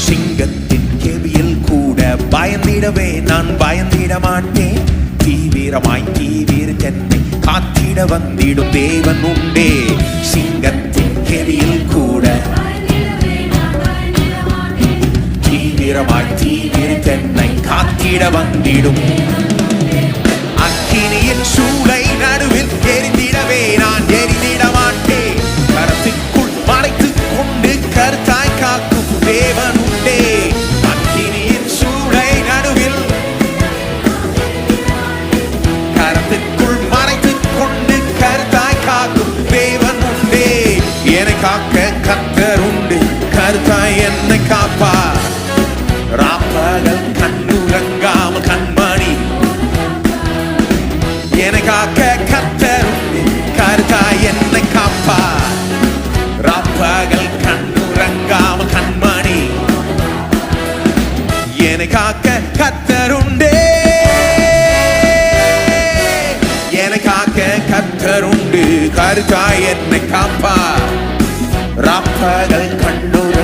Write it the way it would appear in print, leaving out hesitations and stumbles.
சிங்கத்தின் கேவியில் கூட பயந்திடவே நான் பயந்திட மாட்டேன். தீவிரமாய் தீவிரத்தென்னை காத்திட வந்திடும் தேவன் உண்டே. சிங்கத்தின் கேவியில் கூட தீவிரமாய் தீவிரத்தென்னை காத்திட வந்திடும். அக்கினியின் சூளை நடுவில் எரிந்திடவே நான் எரிந்திட மாட்டேன். கரத்துக்குள் மறைத்துக் கொண்டு கருத்தாய் காக்கும் தேவன் உண்டே. அக்கினியின் சூளை நடுவில் கரத்துக்குள் மறைத்துக் கொண்டு கருத்தாய் காக்கும் தேவன் உண்டே. என்னை காக்க கர்த்தர் உண்டு, கருத்தாய் என்னை காப்பார். ராப்பகல் கண்ணுறங்காமல் கண்மணி என்னை காக்க கர்த்தர் உண்டு, கருத்தாய் என்னை காப்பார். ராப்பகல் கண்ணுறங்காமல் கண்மணி என்னை காக்க கர்த்தர் உண்டே. என்னை காக்க கர்த்தர் உண்டு, கருத்தாய் என்னை காப்பார். ராப்பகல் கண்ணுறங்காமல்